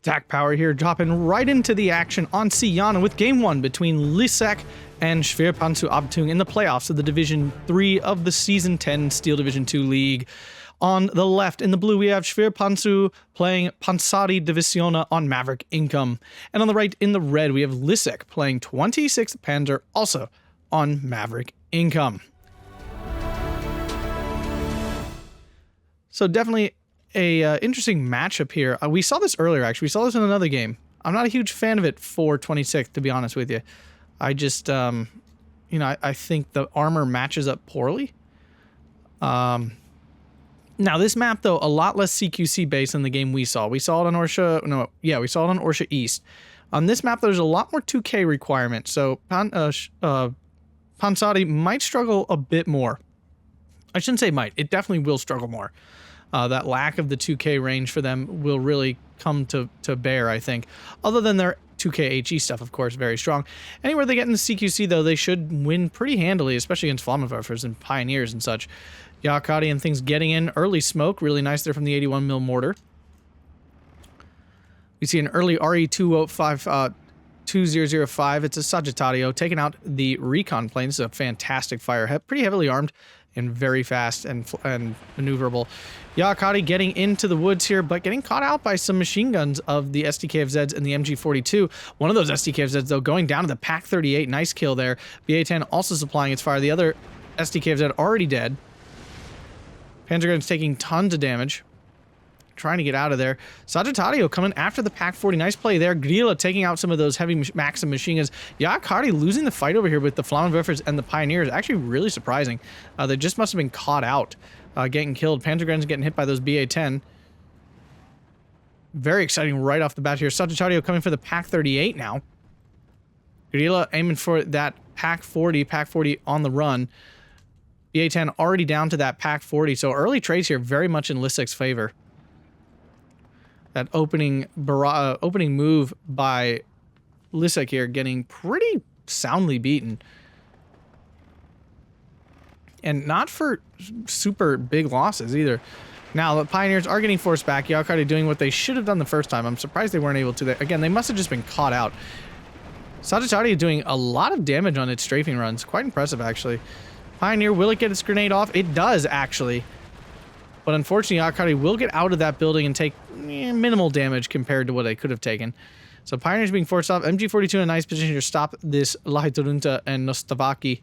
Attack power here, dropping right into the action on Sianno with Game 1 between Liszek and Schwere Abtung in the playoffs of the Division 3 of the Season 10 Steel Division 2 League. On the left, in the blue, we have Schwere playing Panssaridiviisiona on Maverick Income. And on the right, in the red, we have Liszek playing 26th Panzer, also on Maverick Income. So definitely a interesting matchup here. We saw this earlier, actually. We saw this in another game. I'm not a huge fan of it for 26th, to be honest with you. I just, you know, I think the armor matches up poorly. Now, this map, though, a lot less CQC based than the game we saw. We saw it on Orsha, we saw it on Orsha East. On this map, there's a lot more 2K requirement, so Panssari might struggle a bit more. I shouldn't say might, it definitely will struggle more. That lack of the 2K range for them will really come to bear, I think. Other than their 2K HE stuff, of course, very strong. Anywhere they get in the CQC, though, they should win pretty handily, especially against Flammenwerfers and Pioneers and such. Yakati and things getting in early smoke. Really nice there from the 81mm mortar. We see an early RE-2005. It's a Sagittario taking out the recon plane. This is a fantastic fire. Pretty heavily armed and very fast and maneuverable. Yakati getting into the woods here, but getting caught out by some machine guns of the SDKFZs and the MG42. One of those SDKFZs, though, going down to the PAK-38. Nice kill there. BA-10 also supplying its fire. The other SDKFZ already dead. Panzergun's taking tons of damage. Trying to get out of there. Sagittario coming after the PAK-40. Nice play there. Grilla taking out some of those heavy Maxim machine guns. Yakati losing the fight over here with the Flammenwerfers and the Pioneers. Actually really surprising. They just must have been caught out. Getting killed. Panzergun's getting hit by those BA-10. Very exciting right off the bat here. Sagittario coming for the PAK-38 now. Grilla aiming for that PAK-40 on the run. BA-10 already down to that PAK-40, so early trades here very much in Liszek's favor. That opening move by Liszek here getting pretty soundly beaten. And not for super big losses either. Now, the Pioneers are getting forced back. Yakati doing what they should have done the first time. I'm surprised they weren't able to. Again, they must have just been caught out. Sagittario doing a lot of damage on its strafing runs. Quite impressive, actually. Pioneer, will it get its grenade off? It does, actually. But unfortunately, Yakati will get out of that building and take minimal damage compared to what they could have taken. So Pioneer's being forced off. MG42 in a nice position to stop this Lahiturunta and Nostavaki.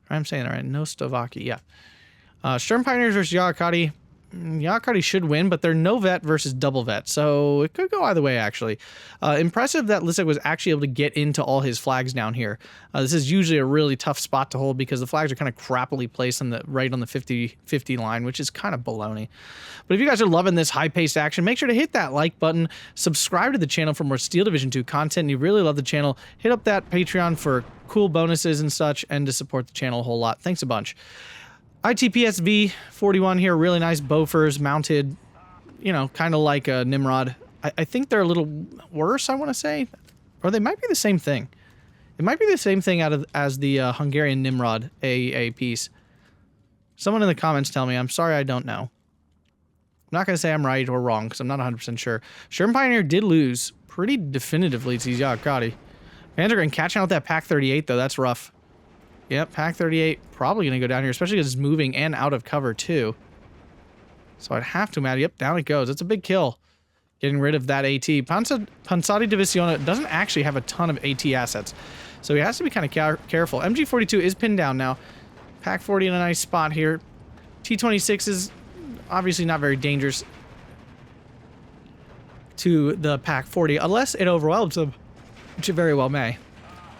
I'm saying that right. Nostavaki, yeah. Sturm Pioneers versus Yakati. Yakati should win, but they're no vet versus double vet, so it could go either way, actually. Impressive that Liszek was actually able to get into all his flags down here. This is usually a really tough spot to hold because the flags are kind of crappily placed on right on the 50-50 line, which is kind of baloney. But if you guys are loving this high-paced action, make sure to hit that like button, subscribe to the channel for more Steel Division 2 content, and you really love the channel, hit up that Patreon for cool bonuses and such, and to support the channel a whole lot. Thanks a bunch. ITPSV 41 here, really nice Bofors mounted, you know, kind of like a Nimrod. I think they're a little worse, I want to say, or they might be the same thing. It might be the same thing as the Hungarian Nimrod AA piece. Someone in the comments tell me. I'm sorry, I don't know. I'm not going to say I'm right or wrong because I'm not 100% sure. Sherman Pioneer did lose pretty definitively to Yakati. Panzergun catching out that PAK-38 though, that's rough. Yep, PAK-38 probably going to go down here, especially because it's moving and out of cover, too. So I'd have to imagine. Yep, down it goes. It's a big kill. Getting rid of that AT. Panssaridiviisiona doesn't actually have a ton of AT assets, so he has to be kind of careful. MG42 is pinned down now. PAK-40 in a nice spot here. T-26 is obviously not very dangerous to the PAK-40, unless it overwhelms them, which it very well may.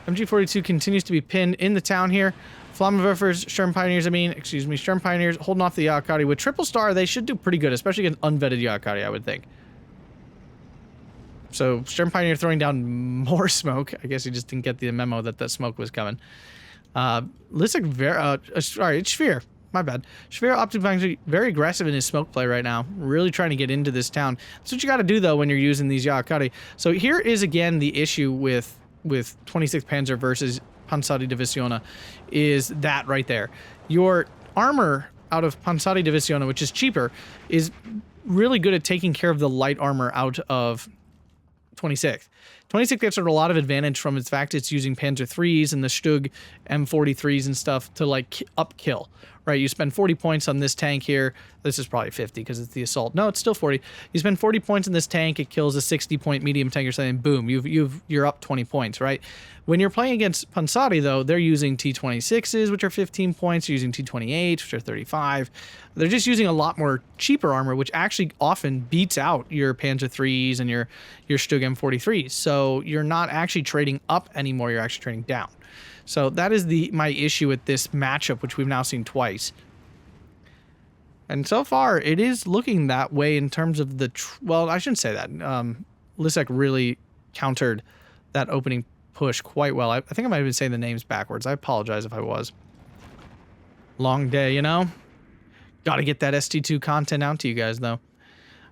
MG42 continues to be pinned in the town here. Flammenwerfers, Sturm Pioneers, Sturm Pioneers holding off the Yakati. With triple star, they should do pretty good, especially against unvetted Yakati, I would think. So, Sturm Pioneer throwing down more smoke. I guess he just didn't get the memo that the smoke was coming. Liszek, sorry, it's Schwere. My bad. Schwere Abtung very aggressive in his smoke play right now. Really trying to get into this town. That's what you got to do, though, when you're using these Yakati. So, here is, again, the issue with 26th Panzer versus Panssaridiviisiona is that right there. Your armor out of Panssaridiviisiona, which is cheaper, is really good at taking care of the light armor out of 26th. 26th gets a lot of advantage from its fact it's using Panzer 3s and the Stug M43s and stuff to like up kill, right? You spend 40 points on this tank here. This is probably 50 because it's the assault. No, it's still 40. You spend 40 points in this tank, it kills a 60-point medium tank or something, boom, you're up 20 points, right? When you're playing against Panssari, though, they're using T26s, which are 15 points, using T28s, which are 35. They're just using a lot more cheaper armor, which actually often beats out your Panzer 3s and your Stug M43s. So you're not actually trading up anymore, you're actually trading down. So that is my issue with this matchup, which we've now seen twice. And so far, it is looking that way in terms of the... well, I shouldn't say that. Liszek really countered that opening push quite well. I think I might have been saying the names backwards. I apologize if I was. Long day, you know? Got to get that ST2 content out to you guys, though.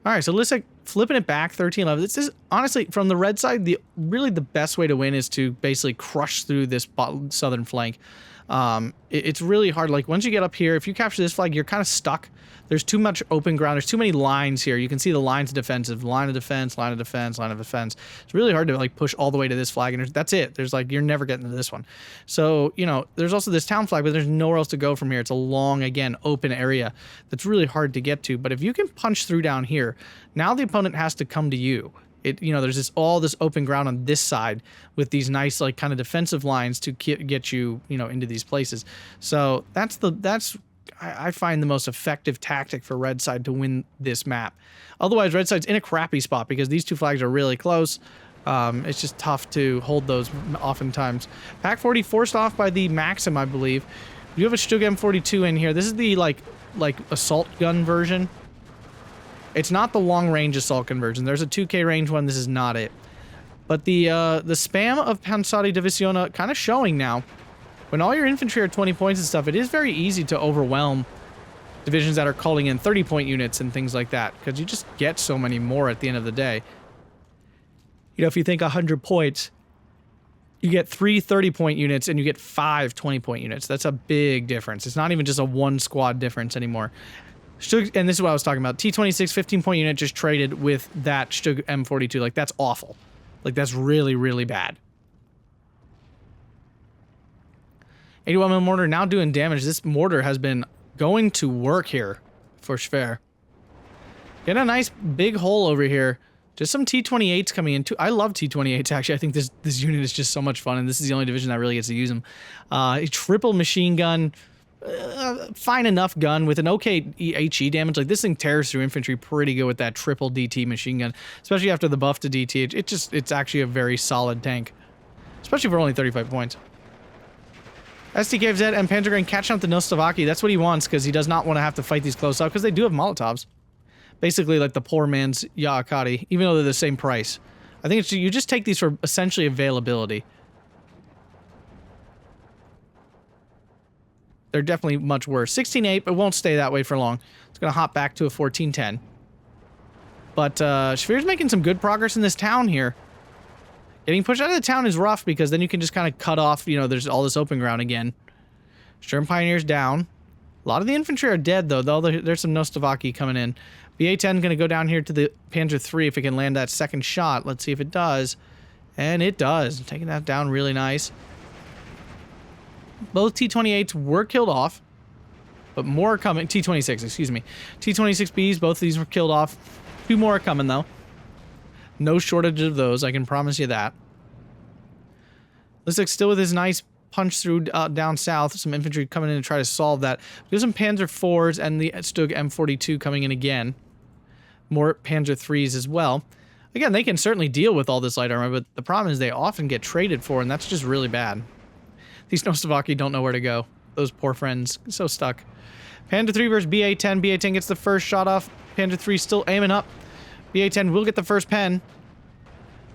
All right, so Liszek flipping it back, 13-11. This is, honestly, from the red side, really the best way to win is to basically crush through this southern flank. It's really hard. Like, once you get up here, if you capture this flag, you're kind of stuck. There's too much open ground. There's too many lines here. You can see the lines of defensive, line of defense, line of defense, line of defense. It's really hard to like push all the way to this flag, and that's it. There's like, you're never getting to this one. So, you know, there's also this town flag, but there's nowhere else to go from here. It's a long, again, open area that's really hard to get to. But if you can punch through down here, now the opponent has to come to you. You know, there's all this open ground on this side with these nice, like, kind of defensive lines to get you, you know, into these places. So that's I find the most effective tactic for red side to win this map. Otherwise, red side's in a crappy spot because these two flags are really close. It's just tough to hold those oftentimes. Pack 40 forced off by the Maxim, I believe. You have a Stug M42 in here. This is the like assault gun version. It's not the long-range assault conversion. There's a 2K range one. This is not it. But the spam of Panssaridiviisiona kind of showing now. When all your infantry are 20 points and stuff, it is very easy to overwhelm divisions that are calling in 30-point units and things like that, because you just get so many more at the end of the day. You know, if you think 100 points, you get 3 30-point units and you get 5 20-point units. That's a big difference. It's not even just a one-squad difference anymore. And this is what I was talking about. T26 15-point unit just traded with that Stug M42. Like, that's awful. Like, that's really, really bad. 81mm mortar now doing damage. This mortar has been going to work here for Schwere. Get a nice big hole over here. Just some T28s coming in too. I love T28s, actually. I think this unit is just so much fun, and this is the only division that really gets to use them. A triple machine gun. Fine enough gun with an okay HE damage. Like, this thing tears through infantry pretty good with that triple DT machine gun, especially after the buff to DT. It's actually a very solid tank, especially for only 35 points. STKFZ and Panzer catching up to Nostovaki. That's what he wants, because he does not want to have to fight these close up, because they do have Molotovs. Basically like the poor man's Yaakari, even though they're the same price. I think you just take these for essentially availability. They're definitely much worse. 16-8, but won't stay that way for long. It's going to hop back to a 14-10. But Schwere's making some good progress in this town here. Getting pushed out of the town is rough, because then you can just kind of cut off, you know, there's all this open ground again. Sturm Pioneers down. A lot of the infantry are dead, though there's some Nostovaki coming in. BA-10 going to go down here to the Panzer 3 if it can land that second shot. Let's see if it does. And it does. Taking that down really nice. Both T-28s were killed off, but more are coming. T-26, excuse me. T-26Bs, both of these were killed off. 2 more are coming, though. No shortage of those, I can promise you that. Liszek still with his nice punch through down south. Some infantry coming in to try to solve that. There's some Panzer 4s and the Stug M42 coming in again. More Panzer 3s as well. Again, they can certainly deal with all this light armor, but the problem is they often get traded for, and that's just really bad. These Nostovaki don't know where to go. Those poor friends. So stuck. Panzer 3 versus BA-10. BA-10 gets the first shot off. Panzer 3 still aiming up. BA-10 will get the first pen.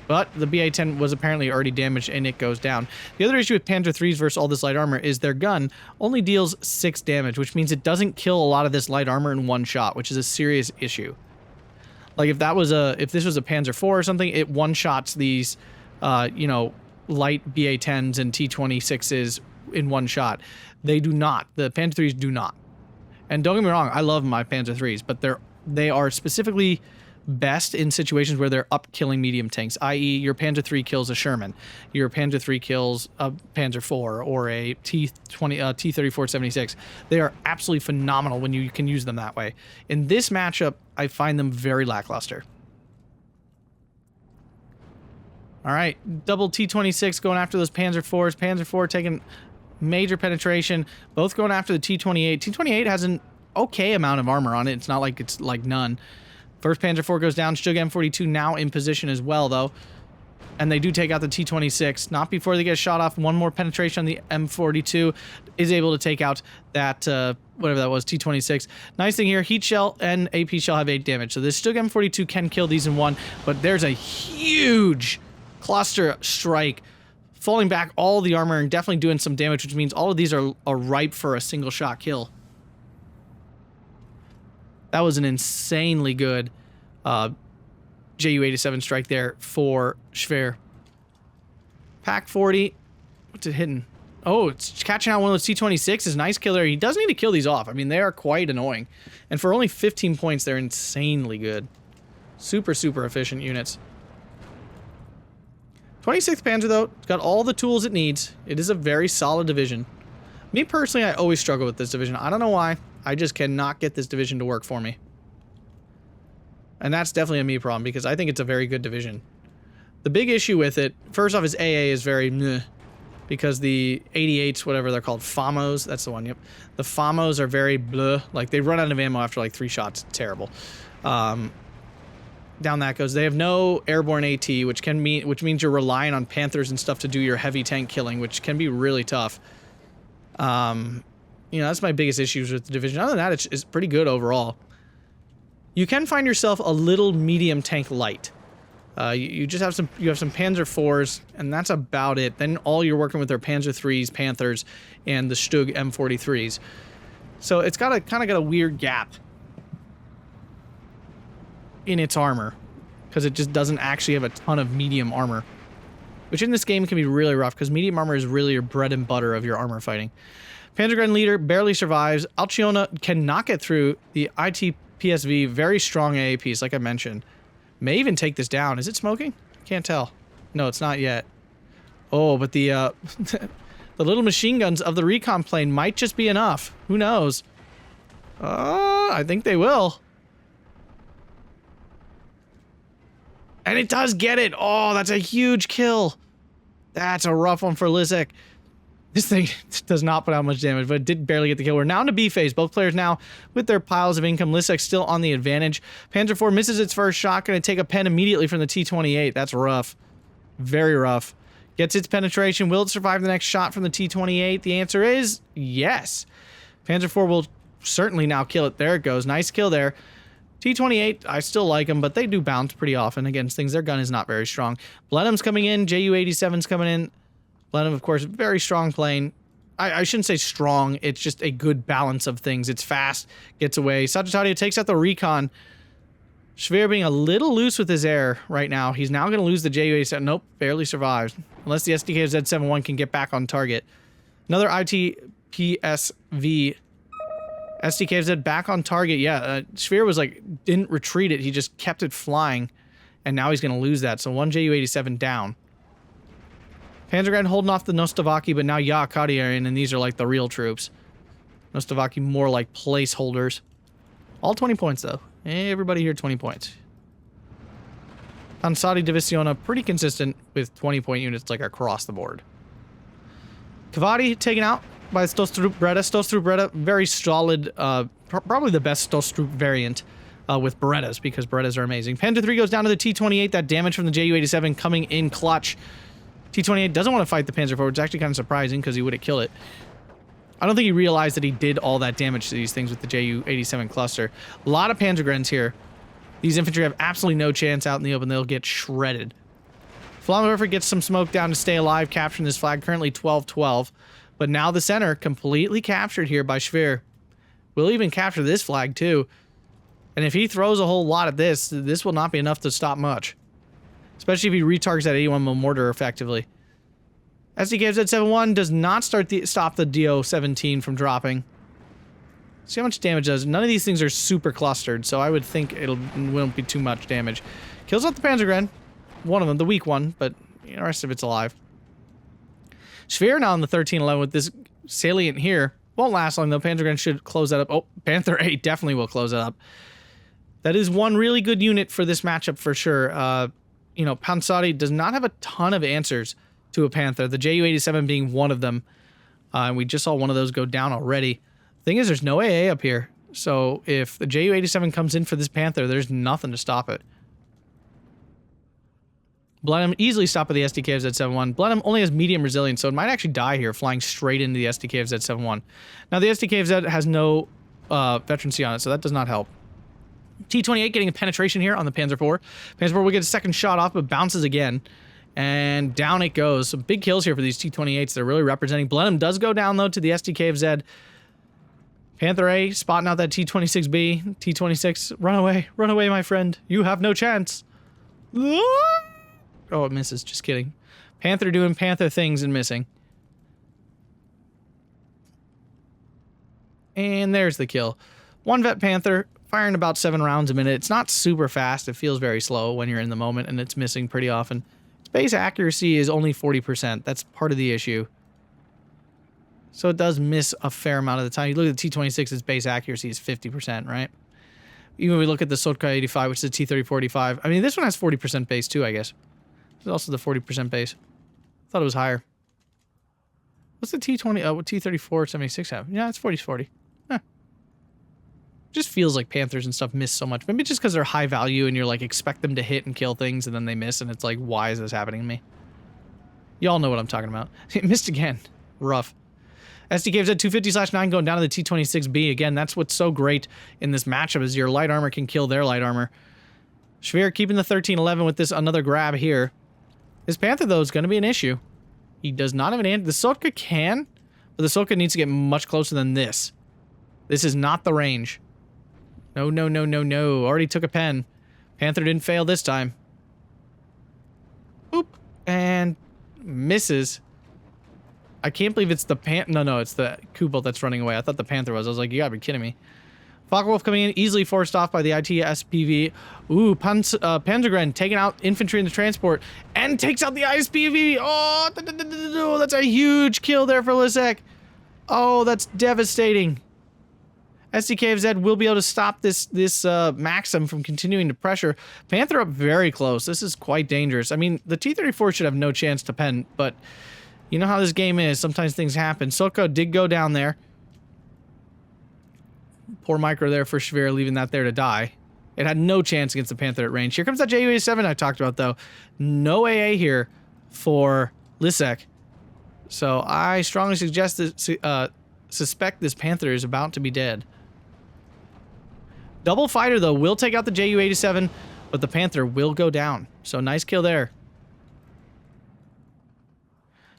But the BA-10 was apparently already damaged, and it goes down. The other issue with Panzer 3s versus all this light armor is their gun only deals 6 damage, which means it doesn't kill a lot of this light armor in one shot, which is a serious issue. Like, if this was a Panzer 4 or something, it one-shots these, you know, light BA-10s and T-26s in one shot. They do not. The Panzer 3s do not. And don't get me wrong, I love my Panzer 3s, but they are specifically best in situations where they're up killing medium tanks, i.e. your Panzer III kills a Sherman, your Panzer III kills a Panzer IV or a T-34-76. They are absolutely phenomenal when you can use them that way. In this matchup, I find them very lackluster. All right, double T-26 going after those Panzer IVs. Panzer IV taking major penetration, both going after the T-28. T-28 has an okay amount of armor on it. It's not like it's like none. First Panzer IV goes down. Stug M42 now in position as well, though. And they do take out the T-26. Not before they get shot off. One more penetration on the M42 is able to take out that, whatever that was, T-26. Nice thing here, heat shell and AP shell have 8 damage. So this Stug M42 can kill these in one, but there's a huge cluster strike falling back all the armor and definitely doing some damage, which means all of these are ripe for a single shot kill. That was an insanely good Ju-87 strike there for Schwere. Pack 40. What's it hitting? Oh, it's catching out one of those T-26s. Nice kill there. He does need to kill these off. I mean, they are quite annoying. And for only 15 points, they're insanely good. Super, super efficient units. 26th Panzer, though, it's got all the tools it needs. It is a very solid division. Me, personally, I always struggle with this division. I don't know why. I just cannot get this division to work for me. And that's definitely a me problem, because I think it's a very good division. The big issue with it, first off, is AA is very meh, because the 88s, whatever they're called, FAMOs, that's the one, yep. The FAMOs are very bleh, like they run out of ammo after like 3 shots. It's terrible. Down that goes. They have no airborne AT, which means you're relying on Panthers and stuff to do your heavy tank killing, which can be really tough. You know, that's my biggest issues with the division. Other than that, it's pretty good overall. You can find yourself a little medium tank light. You just have some Panzer IVs, and that's about it. Then all you're working with are Panzer IIIs, Panthers, and the Stug M43s. So it's got a weird gap in its armor, because it just doesn't actually have a ton of medium armor, which in this game can be really rough, because medium armor is really your bread and butter of your armor fighting. Panzergren leader barely survives. Alcione cannot get through the ITPSV, very strong AAPs, like I mentioned. May even take this down. Is it smoking? Can't tell. No, it's not yet. Oh, but the the little machine guns of the recon plane might just be enough. Who knows? I think they will. And it does get it. Oh, that's a huge kill. That's a rough one for Liszek. This thing does not put out much damage, but it did barely get the kill. We're now into B phase. Both players now with their piles of income. Liszek still on the advantage. Panzer IV misses its first shot. Going to take a pen immediately from the T-28. That's rough. Very rough. Gets its penetration. Will it survive the next shot from the T-28? The answer is yes. Panzer IV will certainly now kill it. There it goes. Nice kill there. T-28, I still like them, but they do bounce pretty often against things. Their gun is not very strong. Blenheim's coming in. Ju-87's coming in. Blenheim, of course, very strong plane. I shouldn't say strong. It's just a good balance of things. It's fast, gets away. Sagittario takes out the recon. Schwere being a little loose with his air right now. He's now going to lose the Ju-87. Nope, barely survives. Unless the SDK Z71 can get back on target. Another ITPSV. SDKZ back on target. Yeah, Schwere was like, didn't retreat it. He just kept it flying. And now he's going to lose that. So one Ju-87 down. Panzergren holding off the Nostovaki, but now Yaakari are in, and these are like the real troops. Nostovaki more like placeholders. All 20 points, though. Everybody here 20 points. Panssaridiviisiona pretty consistent with 20-point units like across the board. Kavadi taken out by Stostrup Beretta. Stostrup Beretta, very solid, probably the best Stostrup variant with Berettas, because Berettas are amazing. Panzer III goes down to the T-28. That damage from the Ju-87 coming in clutch. T-28 doesn't want to fight the Panzer IV, which is actually kind of surprising, because he would have killed it. I don't think he realized that he did all that damage to these things with the Ju-87 cluster. A lot of Panzergrens here. These infantry have absolutely no chance out in the open. They'll get shredded. Flammenwerfer gets some smoke down to stay alive, capturing this flag, currently 12-12. But now the center completely captured here by Schwere. We'll even capture this flag, too. And if he throws a whole lot at this, this will not be enough to stop much. Especially if he retargets that 81 mm mortar effectively. SDK Z71 does not stop the DO-17 from dropping. See how much damage it does. None of these things are super clustered, so I would think it won't be too much damage. Kills off the Panzergren. One of them, the weak one, but the rest of it's alive. Schwere now on the 1311 with this salient here. Won't last long though. Panzergren should close that up. Oh, Panther 8 definitely will close that up. That is one really good unit for this matchup for sure. You know, Panssari does not have a ton of answers to a Panther, the Ju-87 being one of them. And we just saw one of those go down already. Thing is, there's no AA up here. So if the Ju-87 comes in for this Panther, there's nothing to stop it. Blenheim easily stopped by the SDK of Z71. Blenheim only has medium resilience, so it might actually die here, flying straight into the SDK of Z71. Now, the SDK of Z has no veterancy on it, so that does not help. T-28 getting a penetration here on the Panzer IV. Panzer IV will get a second shot off, but bounces again. And down it goes. Some big kills here for these T-28s. They're really representing. Blenheim does go down, though, to the SDK of Z. Panther A spotting out that T-26B. T-26, run away, my friend. You have no chance. Oh, it misses. Just kidding. Panther doing Panther things and missing. And there's the kill. One Vet Panther, firing about 7 rounds a minute. It's not super fast. It feels very slow when you're in the moment, and it's missing pretty often. Its base accuracy is only 40%. That's part of the issue. So it does miss a fair amount of the time. You look at the T-26, its base accuracy is 50%, right? Even when we look at the Sotka 85, which is the T-34-85. I mean, this one has 40% base too, I guess. There's also the 40% base. Thought it was higher. What's the T-20? Oh, what T-34-76 have? Yeah, it's 40-40. Huh. Just feels like Panthers and stuff miss so much. Maybe just because they're high value and you're like expect them to hit and kill things and then they miss and it's like, why is this happening to me? Y'all know what I'm talking about. It missed again. Rough. SDK of Z250/9 going down to the T-26B. Again, that's what's so great in this matchup is your light armor can kill their light armor. Schwere keeping the 1311 with this another grab here. This Panther, though, is going to be an issue. He does not have an answer. The Sotka can, but the Sotka needs to get much closer than this. This is not the range. No, no, no, no, no. Already took a pen. Panther didn't fail this time. Oop. And misses. I can't believe it's the No, it's the Kubel that's running away. I thought the Panther was. I was like, you gotta be kidding me. Focke-Wulf coming in, easily forced off by the ITSPV. Ooh, Panzergren taking out infantry in the transport and takes out the ISPV. Oh, that's a huge kill there for Liszek. Oh, that's devastating. SDK of Z will be able to stop this Maxim from continuing to pressure. Panther up very close. This is quite dangerous. I mean, the T-34 should have no chance to pen, but you know how this game is. Sometimes things happen. Soko did go down there. Poor micro there for Schwere, leaving that there to die. It had no chance against the Panther at range. Here comes that Ju-87 I talked about, though. No AA here for Liszek. So I strongly suggest that, suspect this Panther is about to be dead. Double fighter, though, will take out the Ju-87, but the Panther will go down. So nice kill there.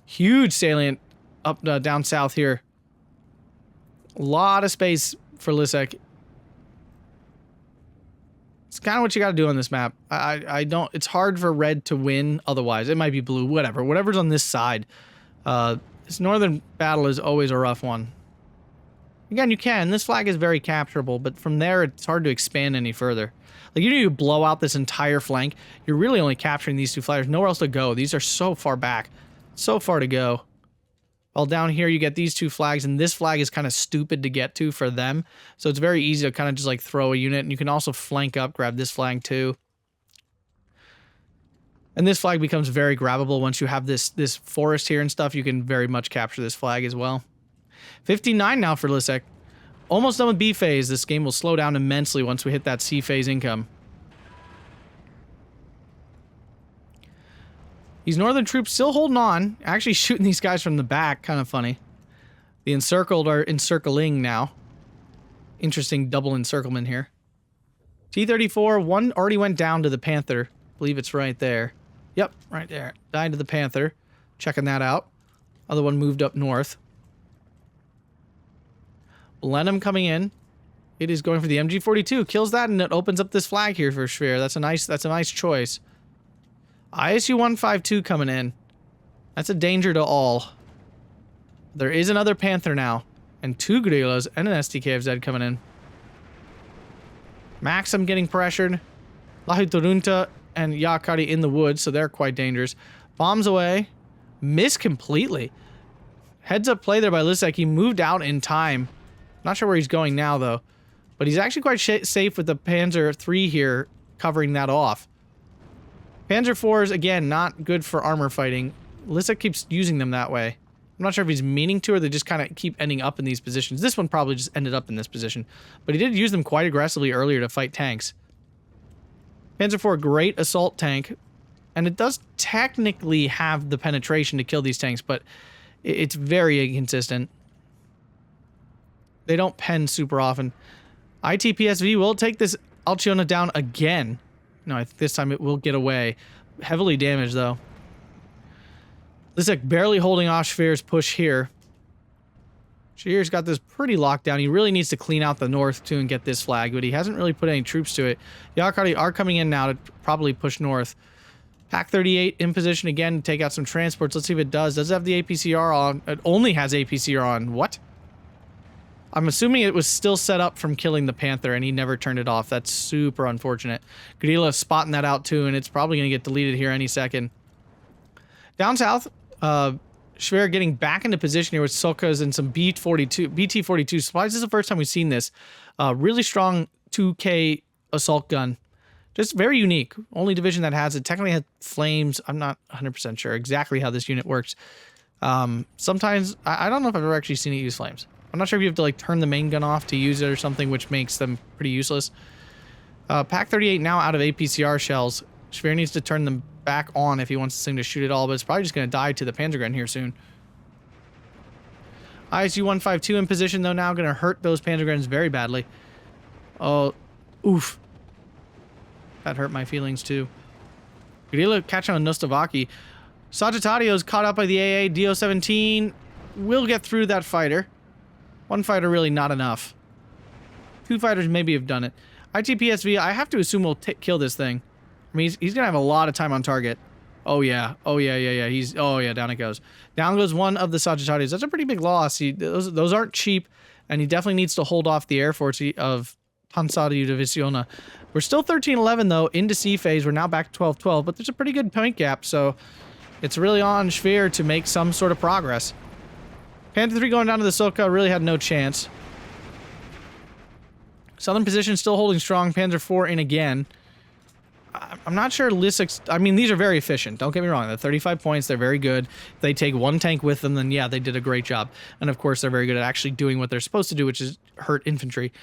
Huge salient up down south here. A lot of space for Liszek. It's kind of what you got to do on this map. I don't... It's hard for red to win otherwise. It might be blue, whatever. Whatever's on this side. This northern battle is always a rough one. Again, you can. This flag is very capturable, but from there, it's hard to expand any further. Like, you need to blow out this entire flank. You're really only capturing these two flags. Nowhere else to go. These are so far back. So far to go. While down here, you get these two flags, and this flag is kind of stupid to get to for them. So it's very easy to kind of just, like, throw a unit, and you can also flank up, grab this flag, too. And this flag becomes very grabbable once you have this forest here and stuff. You can very much capture this flag as well. 59 now for Liszek. Almost done with B phase. This game will slow down immensely once we hit that C phase income. These northern troops still holding on. Actually shooting these guys from the back. Kind of funny. The encircled are encircling now. Interesting double encirclement here. T-34, one already went down to the Panther. I believe it's right there. Yep, right there. Died to the Panther. Checking that out. Other one moved up north. Blenheim coming in. It is going for the MG42. Kills that, and it opens up this flag here for Schwere. That's a nice choice. ISU 152 coming in. That's a danger to all. There is another Panther now. And 2 Guerrillas and an SDKFZ coming in. Maxim getting pressured. Lahiturunta and Yakari in the woods, so they're quite dangerous. Bombs away. Miss completely. Heads up play there by Liszek. He moved out in time. Not sure where he's going now, though. But he's actually quite safe with the Panzer III here covering that off. Panzer IVs, again, not good for armor fighting. Liszek keeps using them that way. I'm not sure if he's meaning to or they just kind of keep ending up in these positions. This one probably just ended up in this position. But he did use them quite aggressively earlier to fight tanks. Panzer IV, great assault tank. And it does technically have the penetration to kill these tanks, but it's very inconsistent. They don't pen super often. ITPSV will take this Alcione down again. No, I think this time it will get away. Heavily damaged, though. Liszek barely holding off Schwere's push here. Schwere's got this pretty locked down. He really needs to clean out the north, too, and get this flag, but he hasn't really put any troops to it. Yakari are coming in now to probably push north. Pack 38 in position again to take out some transports. Let's see if it does. Does it have the APCR on? It only has APCR on. What? I'm assuming it was still set up from killing the Panther and he never turned it off. That's super unfortunate. Guerrilla spotting that out too, and it's probably going to get deleted here any second. Down south, Schwere getting back into position here with Sokas and some BT-42 supplies. This is the first time we've seen this. Really strong 2K assault gun. Just very unique. Only division that has it. Technically had flames. I'm not 100% sure exactly how this unit works. Sometimes, I don't know if I've ever actually seen it use flames. I'm not sure if you have to like turn the main gun off to use it or something, which makes them pretty useless. Pack 38 now out of APCR shells. Schwere needs to turn them back on if he wants this thing to shoot it all, but it's probably just going to die to the Panzergren here soon. ISU 152 in position though now, going to hurt those Panzergrens very badly. Oh, oof. That hurt my feelings too. Guerrilla catching on Nostovaki. Sagittario's caught up by the AA. DO-17 will get through that fighter. One fighter really not enough. 2 fighters maybe have done it. ITPSV, I have to assume will kill this thing. I mean, he's going to have a lot of time on target. Oh, yeah. Oh, yeah. Oh, yeah, down it goes. Down goes one of the Sagitarios. That's a pretty big loss. Those aren't cheap, and he definitely needs to hold off the air force of Panssaridiviisiona. We're still 13-11, though, into C phase. We're now back to 12-12, but there's a pretty good point gap, so it's really on Schwere to make some sort of progress. Panther 3 going down to the Soka really had no chance. Southern position still holding strong. Panzer IV in again. I'm not sure Liszek's... I mean, these are very efficient. Don't get me wrong. They're 35 points. They're very good. If they take one tank with them, then yeah, they did a great job. And of course, they're very good at actually doing what they're supposed to do, which is hurt infantry.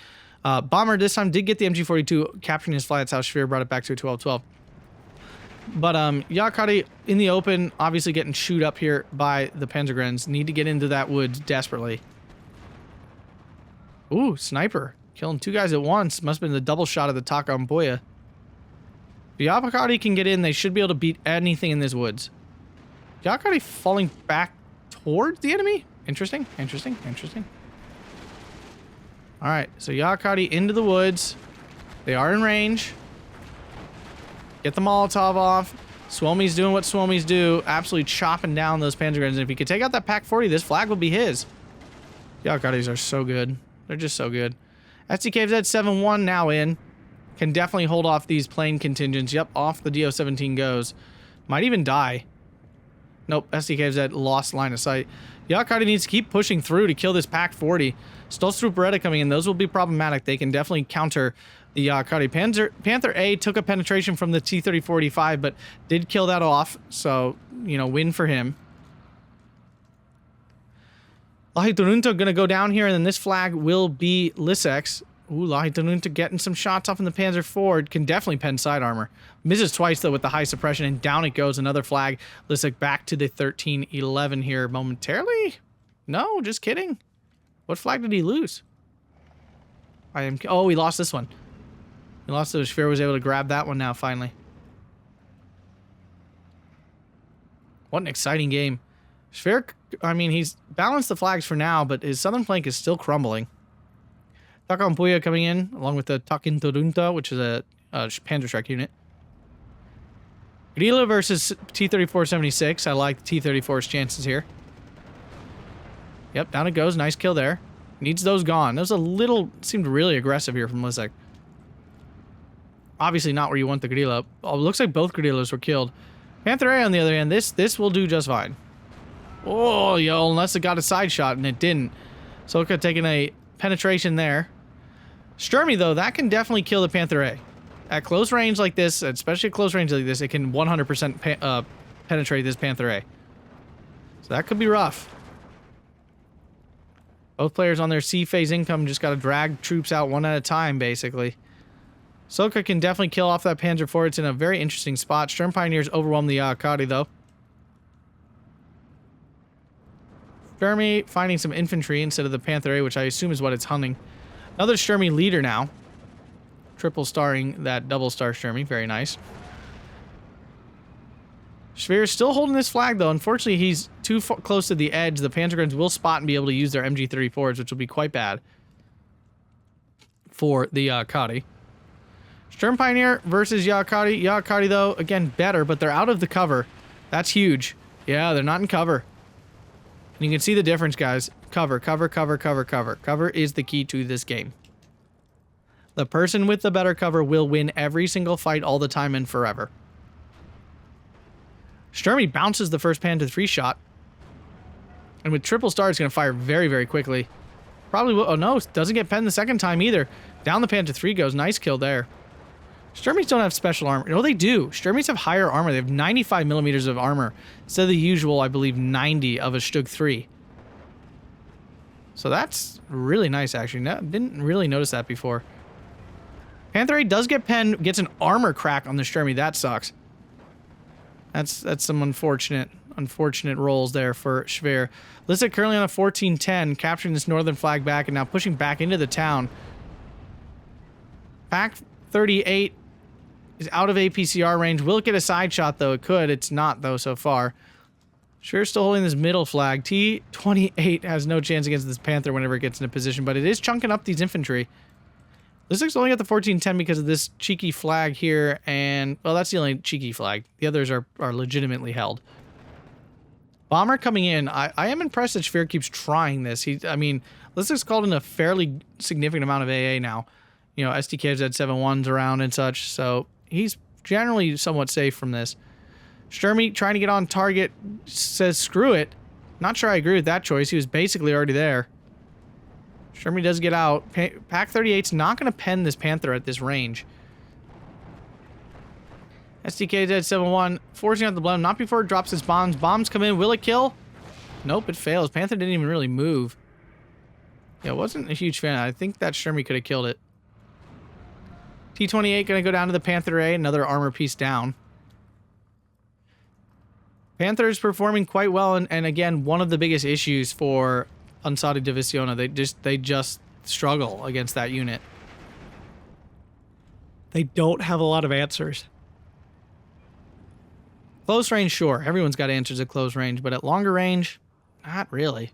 Bomber this time did get the MG42, capturing his fly. That's how Schwere brought it back to a 12-12. But Yakari in the open, obviously getting chewed up here by the Panzergrens. Need to get into that woods desperately. Ooh, sniper. Killing 2 guys at once. Must have been the double shot of the Takamboya. If Yakari can get in, they should be able to beat anything in this woods. Yakari falling back towards the enemy? Interesting. Alright, so Yakari into the woods. They are in range. Get the Molotov off. Suomi's doing what Suomi's do. Absolutely chopping down those Panzergrens. And if he could take out that Pack 40, this flag will be his. Yakaris are so good. They're just so good. SDKFZ 7-1 now in. Can definitely hold off these plane contingents. Yep, off the DO-17 goes. Might even die. Nope, SDKFZ lost line of sight. Yakari needs to keep pushing through to kill this Pack 40. Stolstrup Beretta coming in. Those will be problematic. They can definitely counter the Yakari. Panther A took a penetration from the T-3045, but did kill that off. So, you know, win for him. Lahiturunta gonna go down here, and then this flag will be Liszek's. Ooh, Lahiturunta getting some shots off in the Panzer IV. Can definitely pen side armor. Misses twice, though, with the high suppression, and down it goes. Another flag. Liszek back to the 13-11 here momentarily. No, just kidding. What flag did he lose? Oh, he lost this one. He lost it. Schwere was able to grab that one now, finally. What an exciting game. Schwere, I mean, he's balanced the flags for now, but his southern flank is still crumbling. Takampuya coming in, along with the Takinturunta, which is a Panzer Strike unit. Guerrilla versus T-3476. I like T-34's chances here. Yep, down it goes. Nice kill there. Needs those gone. That was a little... Seemed really aggressive here from Liszek. Obviously not where you want the Grillo. Oh, it looks like both Grillos were killed. Panther A, on the other hand, this will do just fine. Oh, yo, unless it got a side shot, and it didn't. Soka taking a penetration there. Sturmy, though, that can definitely kill the Panther A. At close range like this, especially at close range like this, it can 100% penetrate this Panther A. So that could be rough. Both players on their C phase income just got to drag troops out one at a time, basically. Soka can definitely kill off that Panzer IV. It's in a very interesting spot. Sturm Pioneers overwhelm the Akari, though. Sturmy finding some infantry instead of the Panther A, which I assume is what it's hunting. Another Sturmy leader now. Triple starring that double star Sturmy. Very nice. Schwere still holding this flag, though. Unfortunately, he's too close to the edge. The Panzergrens will spot and be able to use their MG34s, which will be quite bad for the Yakari. Sturm Pioneer versus Yakari. Yakari, though, again, better, but they're out of the cover. That's huge. Yeah, they're not in cover. And you can see the difference, guys. Cover, cover, cover, cover, cover. Cover is the key to this game. The person with the better cover will win every single fight all the time and forever. Sturmy bounces the first Panther III shot. And with triple star, it's going to fire very, very quickly. Probably will. Oh, no. Doesn't get penned the second time either. Down the Panther III goes. Nice kill there. Sturmies don't have special armor. No, they do. Sturmies have higher armor. They have 95 millimeters of armor instead of the usual, I believe, 90 of a Stug 3. So that's really nice, actually. No, didn't really notice that before. Panther 8 does get penned, gets an armor crack on the Sturmy. That sucks. That's some unfortunate rolls there for Schwere. Liszek currently on a 14-10, capturing this northern flag back and now pushing back into the town. Pack 38 is out of APCR range. Will it get a side shot, though? It could. It's not, though, so far. Schwere's still holding this middle flag. T-28 has no chance against this Panther whenever it gets into position, but it is chunking up these infantry. Liszek's only got the 14-10 because of this cheeky flag here, and, well, that's the only cheeky flag. The others are legitimately held. Bomber coming in. I am impressed that Schwere keeps trying this. I mean, Liszek's called in a fairly significant amount of AA now. You know, SDK's had 7-1s around and such, so he's generally somewhat safe from this. Sturmy trying to get on target, says screw it. Not sure I agree with that choice. He was basically already there. Sturmy does get out. Pack 38's not going to pen this Panther at this range. SDK's at 7-1, forcing out the blend. Not before it drops its bombs. Bombs come in. Will it kill? Nope, it fails. Panther didn't even really move. Yeah, wasn't a huge fan. I think that Sturmy could have killed it. T-28 going to go down to the Panther A, another armor piece down. Panther's performing quite well, and again, one of the biggest issues for Panssaridiviisiona. They just struggle against that unit. They don't have a lot of answers. Close range, sure. Everyone's got answers at close range, but at longer range, not really.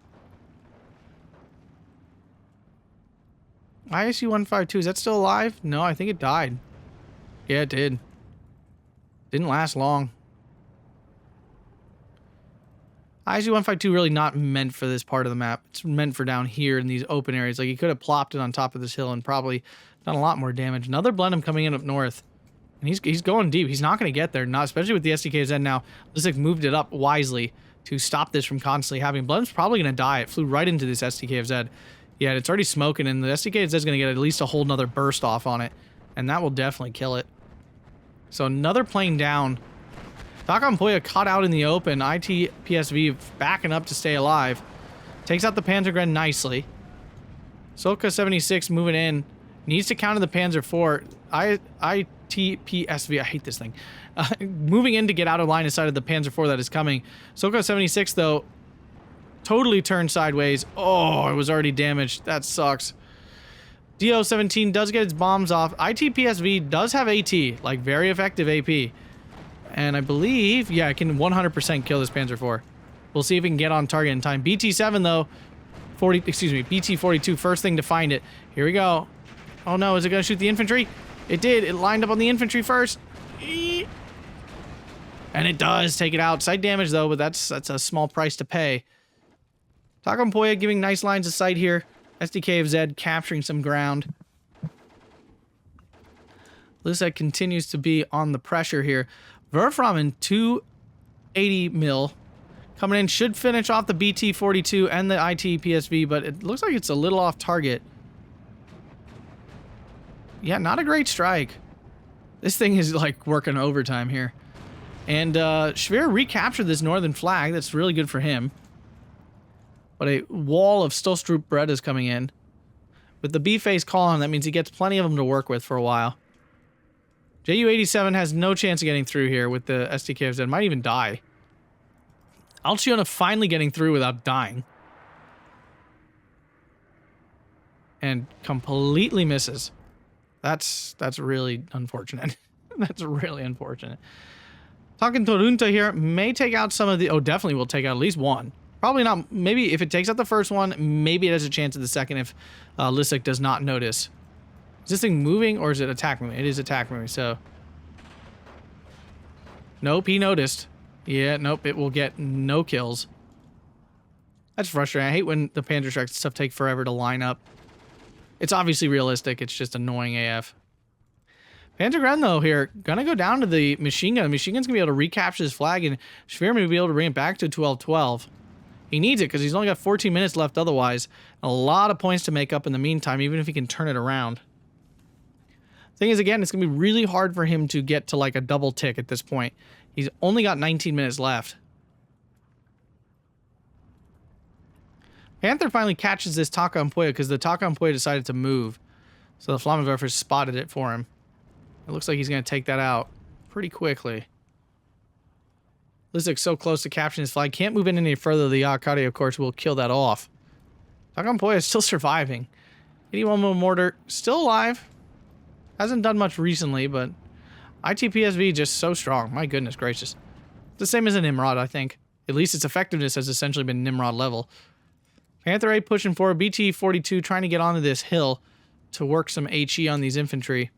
ISU 152, is that still alive? No, I think it died. Yeah, it did. Didn't last long. ISU 152 really not meant for this part of the map. It's meant for down here in these open areas. Like, he could have plopped it on top of this hill and probably done a lot more damage. Another Blenheim coming in up north. And he's going deep. He's not going to get there, not especially with the SDKZ now. Liszek moved it up wisely to stop this from constantly happening. Blenheim's probably going to die. It flew right into this SDKZ. Yeah, it's already smoking, and the SDKZ is going to get at least a whole nother burst off on it. And that will definitely kill it. So another plane down. Takampoya caught out in the open. ITPSV backing up to stay alive. Takes out the Panzergren nicely. Soka 76 moving in. Needs to counter the Panzer IV. ITPSV, I hate this thing. Moving in to get out of line of sight of the Panzer IV that is coming. Soka 76, though, totally turned sideways. Oh, it was already damaged. That sucks. DO-17 does get its bombs off. ITPSV does have AT, like very effective AP. And I believe, yeah, it can 100% kill this Panzer IV. We'll see if it can get on target in time. BT-7, though, BT-42, first thing to find it. Here we go. Oh, no, is it going to shoot the infantry? It did. It lined up on the infantry first. And it does take it out. Sight damage, though, but that's a small price to pay. Takampoya giving nice lines of sight here. SDK of Z capturing some ground. Liszek continues to be on the pressure here. Werframen 280 mil. Coming in, should finish off the BT-42 and the IT-PSV, but it looks like it's a little off target. Yeah, not a great strike. This thing is like working overtime here. And Schwere recaptured this northern flag. That's really good for him. But a wall of Stolstrup bread is coming in. With the B-face column, that means he gets plenty of them to work with for a while. JU-87 has no chance of getting through here with the SDKFZ. Might even die. Alciona finally getting through without dying. And completely misses. That's really unfortunate. That's really unfortunate. Talking Torunta here may take out some of the... Oh, definitely will take out at least one. Probably not. Maybe if it takes out the first one, maybe it has a chance at the second if Liszek does not notice. Is this thing moving or is it attack moving? It is attack moving, so... Nope, he noticed. Yeah, nope, it will get no kills. That's frustrating. I hate when the Panzer strikes stuff take forever to line up. It's obviously realistic, it's just annoying AF. Panzergren, though, here, gonna go down to the machine gun. The machine gun's gonna be able to recapture his flag, and Schwere may be able to bring it back to 12-12. He needs it, because he's only got 14 minutes left otherwise. A lot of points to make up in the meantime, even if he can turn it around. Thing is, again, it's gonna be really hard for him to get to, like, a double tick at this point. He's only got 19 minutes left. Panther finally catches this Taka Ampoya, because the Taka Ampoya decided to move. So the Flammenwerfers spotted it for him. It looks like he's going to take that out pretty quickly. Liszek's so close to capturing his flag. Can't move in any further. The Yakari, of course, will kill that off. Taka Ampoya is still surviving. 81 mm mortar, still alive. Hasn't done much recently, but ITPSV just so strong. My goodness gracious. The same as a Nimrod, I think. At least its effectiveness has essentially been Nimrod level. Panther 8 pushing forward. BT-42 trying to get onto this hill to work some HE on these infantry.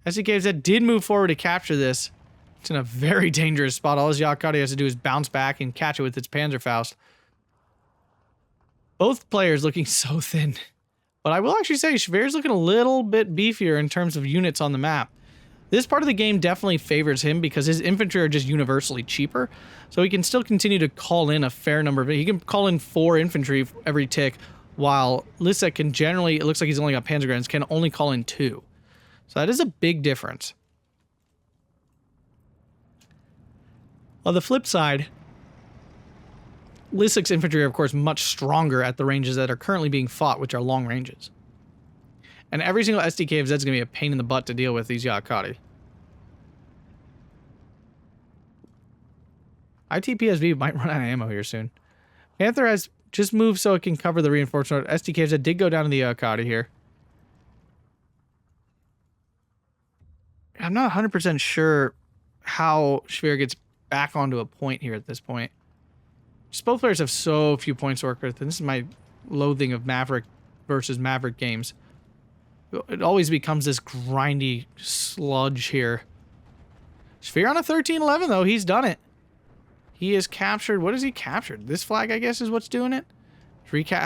SDKZ did move forward to capture this. It's in a very dangerous spot. All his Yakari has to do is bounce back and catch it with its Panzerfaust. Both players looking so thin. But I will actually say Schwere's looking a little bit beefier in terms of units on the map. This part of the game definitely favors him because his infantry are just universally cheaper. So he can still continue to call in a fair number of... He can call in 4 infantry every tick, while Liszek can generally... It looks like he's only got Panzergrens, can only call in 2. So that is a big difference. On the flip side, Liszek's infantry are, of course, much stronger at the ranges that are currently being fought, which are long ranges. And every single SDK of Z is going to be a pain in the butt to deal with these Yakari. ITPSV might run out of ammo here soon. Panther has just moved so it can cover the reinforcement. SDK of Z did go down to the Yakari here. I'm not 100% sure how Schwere gets back onto a point here at this point. Just both players have so few points to work with, and this is my loathing of Maverick versus Maverick games. It always becomes this grindy sludge here. Schwere on a 13-11, though. He's done it. He has captured... What has he captured? This flag, I guess, is what's doing it.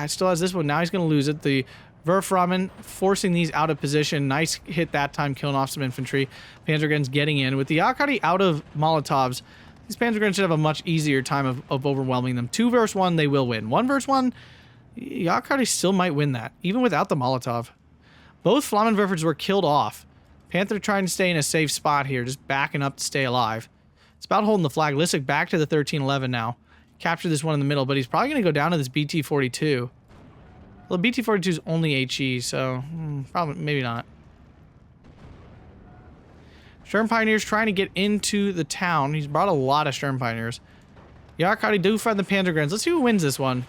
Still has this one. Now he's going to lose it. The Werframen forcing these out of position. Nice hit that time, killing off some infantry. Panzergrens getting in. With the Yakari out of Molotovs, these Panzergrens should have a much easier time of overwhelming them. 2 versus 1, they will win. 1 versus 1, Yakari still might win that, even without the Molotov. Both Flammenwerfers were killed off. Panther trying to stay in a safe spot here, just backing up to stay alive. It's about holding the flag. Liszek back to the 13-11 now. Capture this one in the middle, but he's probably going to go down to this BT-42. Well, the BT-42 is only HE, so probably maybe not. Sturm Pioneers trying to get into the town. He's brought a lot of Sturm Pioneers. Yakari do find the Panzergrens. Let's see who wins this one.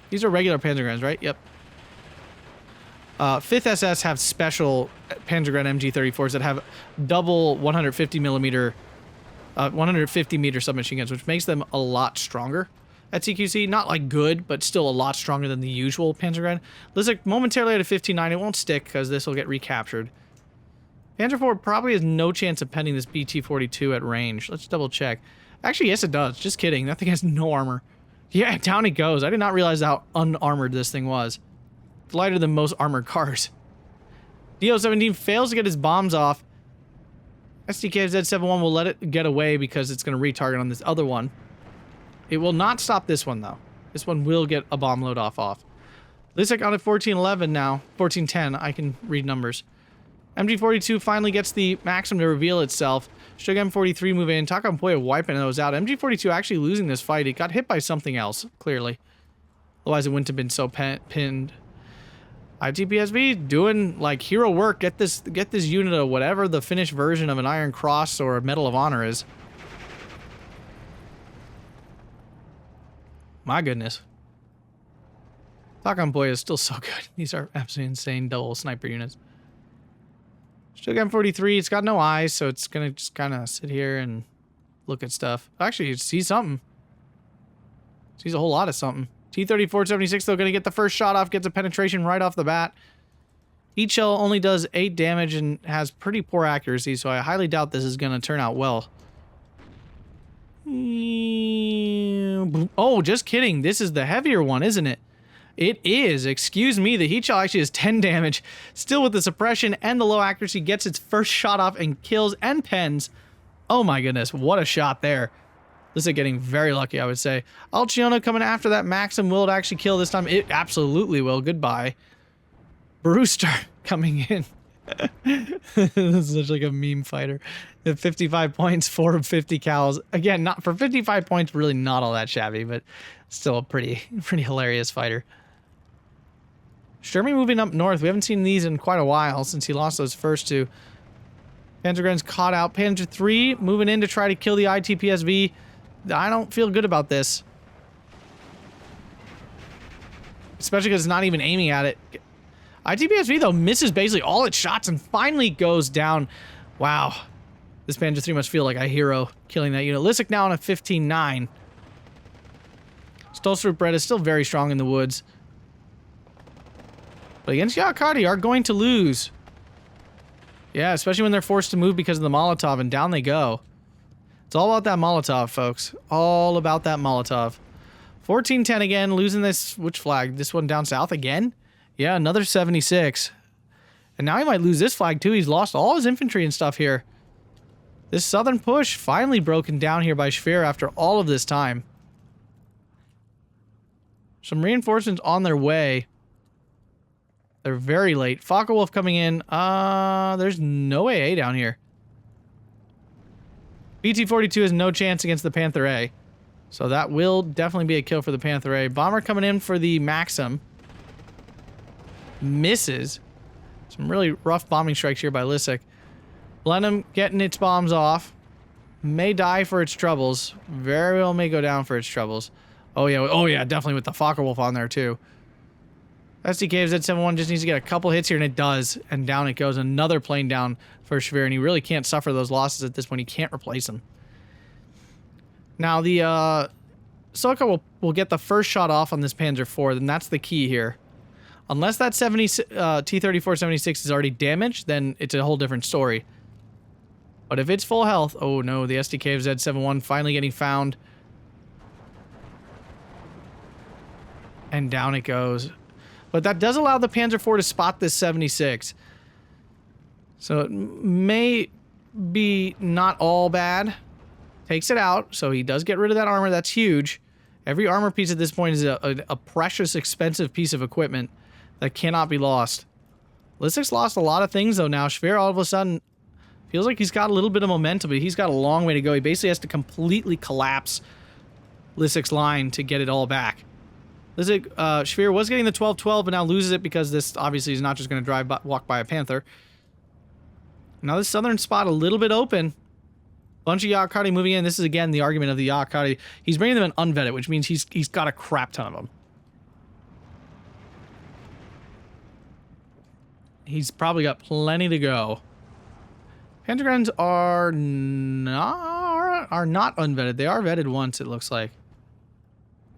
These are regular Panzergrens, right? Yep. 5th SS have special Panzergren MG34s that have double 150 millimeter, 150 meter submachine guns, which makes them a lot stronger at CQC. Not like good, but still a lot stronger than the usual Panzergren. Liszek momentarily at a 15-9. It won't stick because this will get recaptured. Panzer IV probably has no chance of penning this BT-42 at range. Let's double check. Actually, yes, it does. Just kidding. That thing has no armor. Yeah, down it goes. I did not realize how unarmored this thing was. It's lighter than most armored cars. DO-17 fails to get his bombs off. SDK Z71 will let it get away because it's going to retarget on this other one. It will not stop this one, though. This one will get a bomb load off. Liszek on at 1411 now. 1410. I can read numbers. MG42 finally gets the Maxim to reveal itself. Shug M43 move in. Takampoya wiping those out. MG42 actually losing this fight. It got hit by something else, clearly. Otherwise, it wouldn't have been so pinned. ITPSV doing like hero work. Get this unit of whatever the finished version of an Iron Cross or a Medal of Honor is. My goodness. Takampoya is still so good. These are absolutely insane double sniper units. Shug M43, it's got no eyes, so it's gonna just kind of sit here and look at stuff. Actually, it sees something. Sees a whole lot of something. T-34-76, though, gonna get the first shot off, gets a penetration right off the bat. Each shell only does 8 damage and has pretty poor accuracy, so I highly doubt this is gonna turn out well. Oh, just kidding. This is the heavier one, isn't it? It is. Excuse me. The heat shell actually has 10 damage. Still with the suppression and the low accuracy, gets its first shot off and kills and pens. Oh my goodness. What a shot there. This is getting very lucky, I would say. Alcione coming after that Maxim. Will it actually kill this time? It absolutely will. Goodbye. Brewster coming in. This is such like a meme fighter. At 55 points, 4 of 50 cals. Again, not for 55 points, really not all that shabby, but still a pretty hilarious fighter. Sturmy moving up north. We haven't seen these in quite a while since he lost those first two. Panzergren's caught out. Panzer 3 moving in to try to kill the ITPSV. I don't feel good about this. Especially because it's not even aiming at it. ITPSV, though, misses basically all its shots and finally goes down. Wow. This Panzer 3 must feel like a hero killing that unit. Liszek now on a 15-9. Stolzrud Bread is still very strong in the woods. But against Yakati are going to lose. Yeah, especially when they're forced to move because of the Molotov, and down they go. It's all about that Molotov, folks. All about that Molotov. 14-10 again, losing this, which flag? This one down south again? Yeah, another 76. And now he might lose this flag too. He's lost all his infantry and stuff here. This southern push finally broken down here by Schwere after all of this time. Some reinforcements on their way. They're very late. Focke-Wulf coming in. There's no AA down here. BT-42 has no chance against the Panther A. So that will definitely be a kill for the Panther A. Bomber coming in for the Maxim. Misses. Some really rough bombing strikes here by Liszek. Blenheim getting its bombs off. May die for its troubles. Very well may go down for its troubles. Oh yeah, definitely with the Focke-Wulf on there too. SDK of Z71 just needs to get a couple hits here, and it does. And down it goes. Another plane down for Schwere, and he really can't suffer those losses at this point. He can't replace them. Now, the Soka will get the first shot off on this Panzer IV, and that's the key here. Unless that T-34-76 is already damaged, then it's a whole different story. But if it's full health... Oh, no, the SDK of Z71 finally getting found. And down it goes. But that does allow the Panzer IV to spot this 76. So it may be not all bad. Takes it out, so he does get rid of that armor. That's huge. Every armor piece at this point is a precious, expensive piece of equipment that cannot be lost. Liszek's lost a lot of things, though, now. Schwere, all of a sudden, feels like he's got a little bit of momentum, but he's got a long way to go. He basically has to completely collapse Liszek's line to get it all back. Liszek, Schwere was getting the 12-12, but now loses it because this obviously is not just going to walk by a Panther. Now this southern spot a little bit open. Bunch of Yakati moving in. This is, again, the argument of the Yakati. He's bringing them in unvetted, which means he's got a crap ton of them. He's probably got plenty to go. Panzergrens are not unvetted. They are vetted once, it looks like.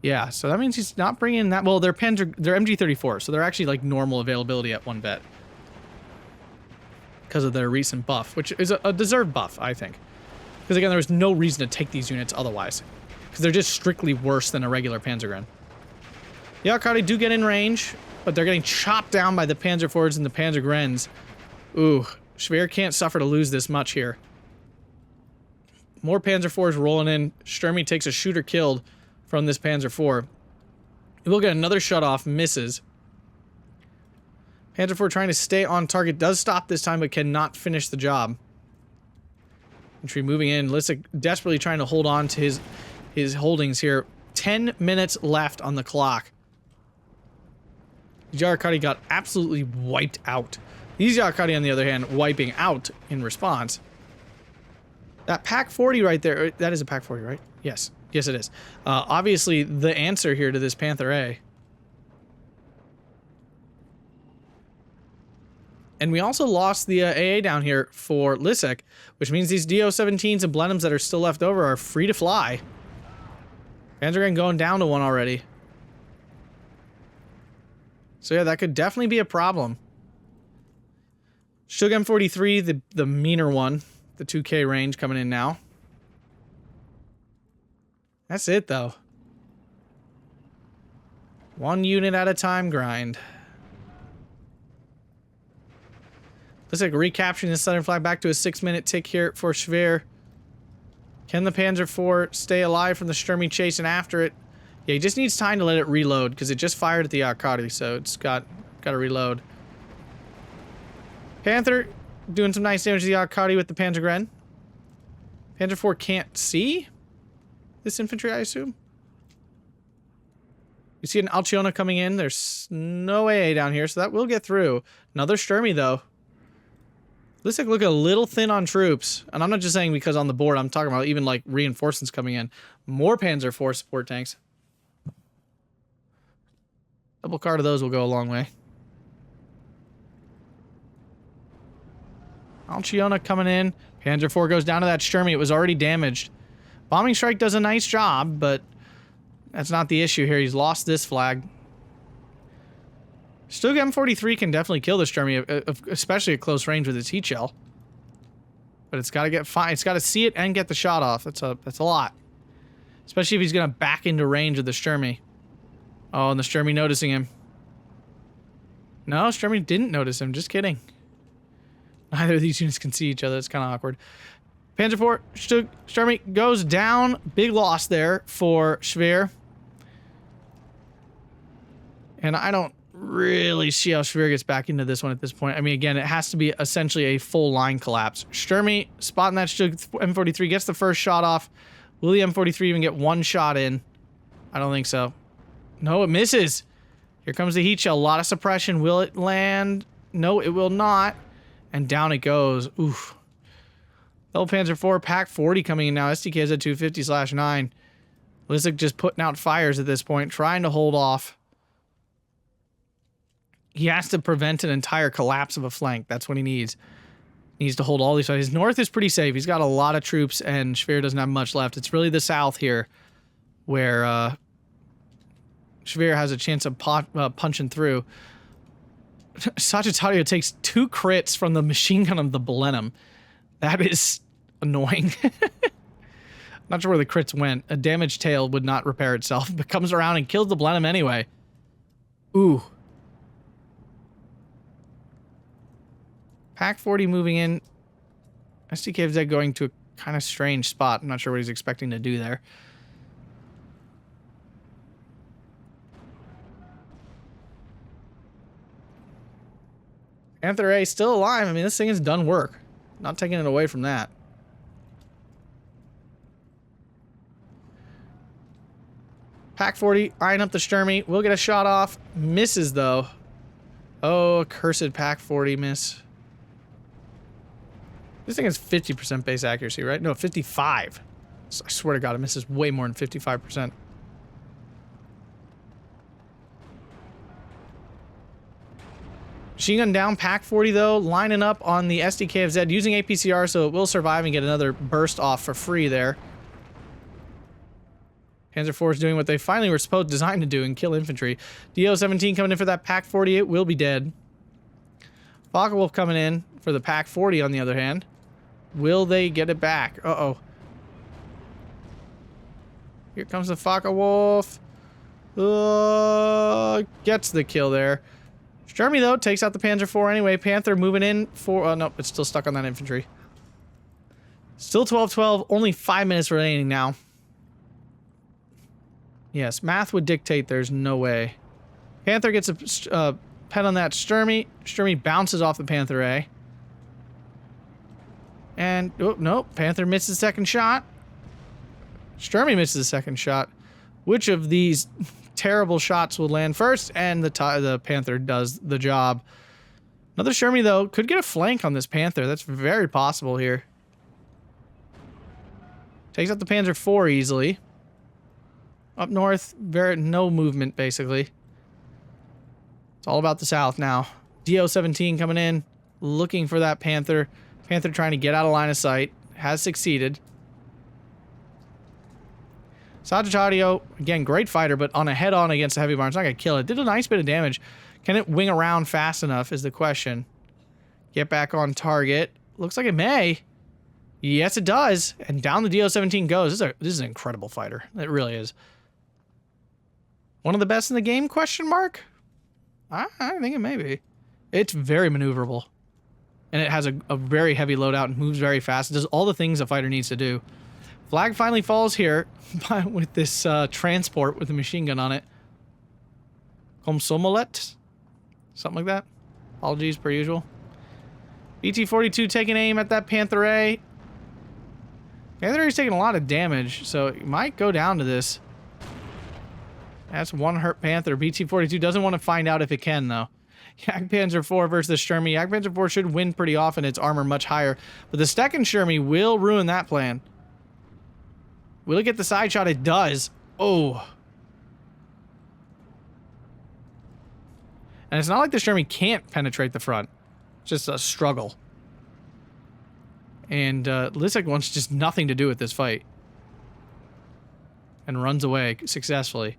Yeah, so that means he's not bringing in that... Well, they're MG34, so they're actually like normal availability at one vet. Because of their recent buff, which is a deserved buff, I think. Because again, there was no reason to take these units otherwise. Because they're just strictly worse than a regular Panzergren. The Yakati do get in range. but they're getting chopped down by the Panzer IVs and the Panzer Grens. Ooh, Schwere can't suffer to lose this much here. More Panzer IVs rolling in. Sturmy takes a shooter killed from this Panzer IV. We'll get another shut off, misses. Panzer IV trying to stay on target, does stop this time, but cannot finish the job. Infantry moving in. Liszek desperately trying to hold on to his holdings here. 10 minutes left on the clock. Yarakati got absolutely wiped out. These Yarakati, on the other hand, wiping out in response. That Pack 40 right there, that is a Pack 40, right? Yes. Yes, it is. Obviously, the answer here to this Panther A. And we also lost the AA down here for Liszek, which means these DO-17s and Blenheims that are still left over are free to fly. Panzer going down to one already. So yeah, that could definitely be a problem. Stug M43, the meaner one. The 2K range coming in now. That's it, though. One unit at a time grind. Looks like recapturing the southern flag back to a 6-minute tick here for Schwere. Can the Panzer IV stay alive from the Sturmy chasing after it? Yeah, he just needs time to let it reload because it just fired at the Arkady, so it's got to reload. Panther doing some nice damage to the Arkady with the Panzer Gren. Panzer IV can't see this infantry, I assume. You see an Alciona coming in. There's no AA down here, so that will get through. Another Sturmy, though. Looks like look a little thin on troops. And I'm not just saying because on the board, I'm talking about even like reinforcements coming in. More Panzer IV support tanks. Double card of those will go a long way. Alciona coming in. Panzer IV goes down to that Sturmy. It was already damaged. Bombing strike does a nice job, but that's not the issue here. He's lost this flag. Stug M43 can definitely kill the Sturmy, especially at close range with its heat shell. But it's got to get fine. It's got to see it and get the shot off. That's a lot. Especially if he's going to back into range of the Sturmy. Oh, and the Sturmy noticing him. No, Sturmy didn't notice him. Just kidding. Neither of these units can see each other. It's kind of awkward. Panzer IV, Sturmy goes down. Big loss there for Schwere. And I don't really see how Schwere gets back into this one at this point. I mean, again, it has to be essentially a full line collapse. Sturmy spotting that Stug M43, gets the first shot off. Will the M43 even get one shot in? I don't think so. No, it misses. Here comes the heat shell. A lot of suppression. Will it land? No, it will not. And down it goes. Oof. Double Panzer IV, Pack 40 coming in now. SDK at 250/9. Liszek just putting out fires at this point, trying to hold off. He has to prevent an entire collapse of a flank. That's what he needs. He needs to hold all these sides. His north is pretty safe. He's got a lot of troops, and Schwere doesn't have much left. It's really the south here where Schwere has a chance of punching through. Sagittario takes 2 crits from the machine gun of the Blenheim. That is annoying. Not sure where the crits went. A damaged tail would not repair itself, but comes around and kills the Blenheim anyway. Ooh. Pack 40 moving in. SDKZ going to a kind of strange spot. I'm not sure what he's expecting to do there. Panther A still alive. I mean, this thing has done work. Not taking it away from that. Pack 40 eyeing up the Sturmy. Will get a shot off. Misses, though. Oh, cursed Pack 40 miss. This thing has 50% base accuracy, right? No, 55. I swear to God, it misses way more than 55%. Machine gun down, Pack 40 though, lining up on the SDK of Z, using APCR, so it will survive and get another burst off for free there. Panzer IV is doing what they finally were supposed designed to do and kill infantry. DO-17 coming in for that Pack 40, it will be dead. Focke-Wulf coming in for the Pack 40 on the other hand. Will they get it back? Uh-oh. Here comes the Focke-Wulf. Gets the kill there. Sturmy, though, takes out the Panzer IV anyway. Panther moving in for... Oh, no, it's still stuck on that infantry. Still 12-12. Only 5 minutes remaining now. Yes, math would dictate there's no way. Panther gets a pen on that Sturmy. Sturmy bounces off the Panther A. And, oh, no, Panther misses the second shot. Sturmy misses the second shot. Which of these terrible shots will land first? And the Panther does the job. Another Sturmy, though, could get a flank on this Panther. That's very possible here. Takes out the Panzer IV easily. Up north, no movement, basically. It's all about the south now. DO-17 coming in, looking for that Panther. Panther trying to get out of line of sight. Has succeeded. Sagittario, again, great fighter, but on a head-on against a heavy bomber, it's not going to kill it. Did a nice bit of damage. Can it wing around fast enough is the question. Get back on target. Looks like it may. Yes, it does. And down the DO-17 goes. This is an incredible fighter. It really is. One of the best in the game, question mark? I think it may be. It's very maneuverable. And it has a very heavy loadout and moves very fast. It does all the things a fighter needs to do. Flag finally falls here with this transport with a machine gun on it. Komsomolet? Something like that. Apologies, per usual. BT-42 taking aim at that Panther A. Panther A's taking a lot of damage, so it might go down to this. That's one hurt Panther. BT-42 doesn't want to find out if it can, though. Jagdpanzer IV versus the Sturmy. Jagdpanzer IV should win pretty often. Its armor much higher. But the second Sturmy will ruin that plan. Will it get the side shot? It does. Oh. And it's not like the Sturmy can't penetrate the front. It's just a struggle. And Liszek wants just nothing to do with this fight. And runs away successfully.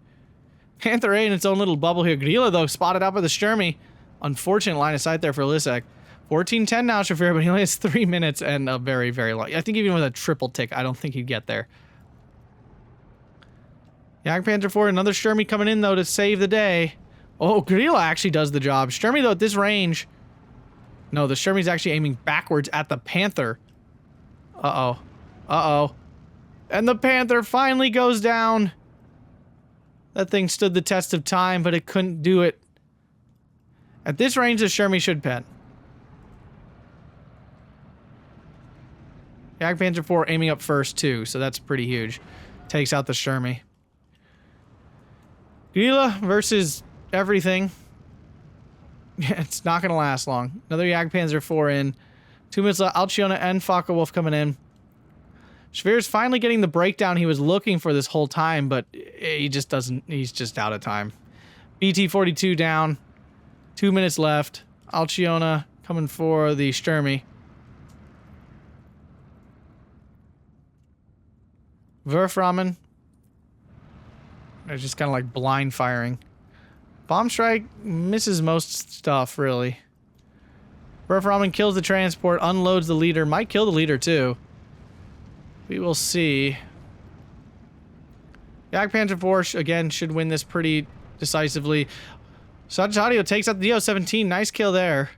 Panther A in its own little bubble here. Grilla, though, spotted out by the Sturmy. Unfortunate line of sight there for Liszek. 14-10 now, Schwere, but he only has 3 minutes and a very, very long... I think even with a triple tick, I don't think he'd get there. Jagdpanzer IV, another Sturmy coming in, though, to save the day. Oh, Grilla actually does the job. Sturmy, though, at this range... No, the Sturmy's actually aiming backwards at the Panther. Uh-oh. Uh-oh. And the Panther finally goes down. That thing stood the test of time, but it couldn't do it. At this range, the Sturmy should pen. Jagdpanzer IV aiming up first, too, so that's pretty huge. Takes out the Sturmy. Grilla versus everything. Yeah, it's not going to last long. Another Jagdpanzer IV in. 2 minutes left. Alciona and Focke-Wulf coming in. Schwere's finally getting the breakdown he was looking for this whole time, but he just doesn't... He's just out of time. BT-42 down. 2 minutes left. Alciona coming for the Sturmy. Werfrahmen. They're just kind of like blind firing. Bomb strike misses most stuff, really. Werfrahmen kills the transport, unloads the leader. Might kill the leader, too. We will see. Jagdpanzer IV, again, should win this pretty decisively. Sagittario takes out the DO-17. Nice kill there.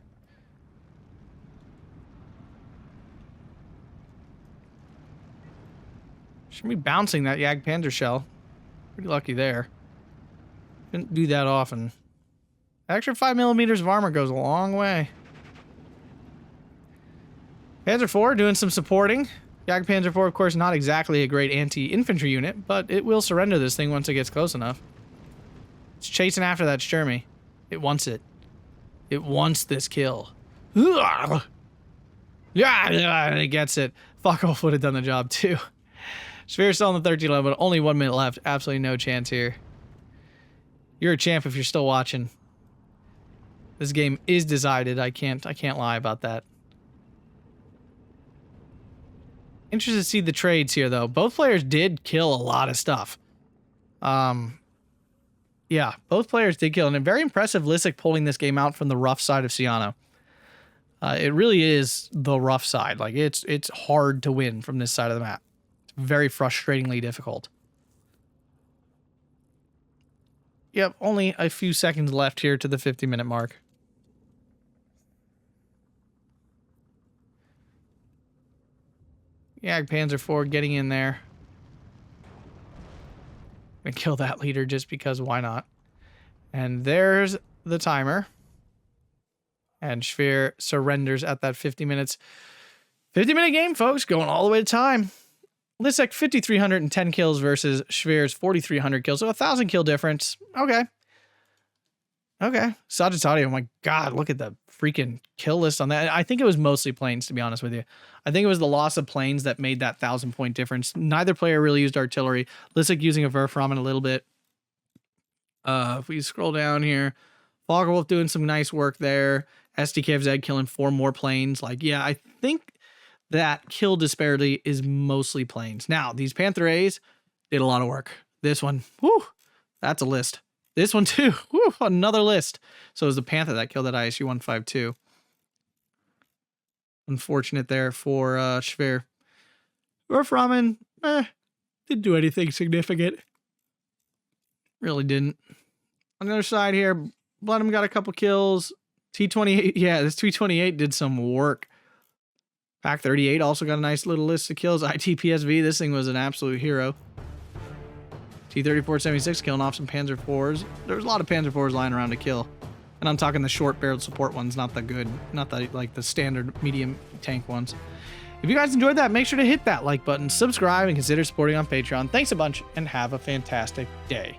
Should be bouncing that Jagdpanzer shell. Pretty lucky there. Didn't do that often. An extra 5mm of armor goes a long way. Panzer IV doing some supporting. Jagdpanzer IV, of course, not exactly a great anti-infantry unit, but it will surrender this thing once it gets close enough. It's chasing after that Sturmy. It wants it. It wants this kill. Yeah, it gets it. Focke-Wulf would have done the job, too. Schwere still on the 13 level, but only 1 minute left. Absolutely no chance here. You're a champ if you're still watching. This game is decided. I can't lie about that. Interested to see the trades here, though. Both players did kill a lot of stuff. Yeah, both players did kill. And very impressive Liszek pulling this game out from the rough side of Sianno. It really is the rough side. Like, it's hard to win from this side of the map. It's very frustratingly difficult. Yep, only a few seconds left here to the 50-minute mark. Yeah, Panzer IV getting in there. Gonna kill that leader just because why not? And there's the timer. And Schwere surrenders at that 50 minutes. 50-minute game, folks, going all the way to time. Liszek 5,310 kills versus Schwere's 4,300 kills, so 1,000 kill difference. Okay. Okay. Sagittario, oh my God, look at the freaking kill list on that. I think it was mostly planes, to be honest with you. I think it was the loss of planes that made that 1,000-point difference. Neither player really used artillery. Liszek using a Werframen a little bit. If we scroll down here, Foggerwolf doing some nice work there. SDKFZ killing 4 more planes. Like, yeah, I think that kill disparity is mostly planes. Now, these Panther A's did a lot of work. This one, whew, that's a list. This one too, whew, another list. So it was the Panther that killed that ISU 152. Unfortunate there for Schwere. Werframen, didn't do anything significant. Really didn't. On the other side here, Bloodham got a couple kills. T-28, yeah, this T-28 did some work. Pack 38 also got a nice little list of kills. ITPSV, this thing was an absolute hero. T-34-76 killing off some Panzer IVs. There was a lot of Panzer IVs lying around to kill. And I'm talking the short-barreled support ones, not the good, not the like the standard medium tank ones. If you guys enjoyed that, make sure to hit that like button, subscribe, and consider supporting on Patreon. Thanks a bunch, and have a fantastic day.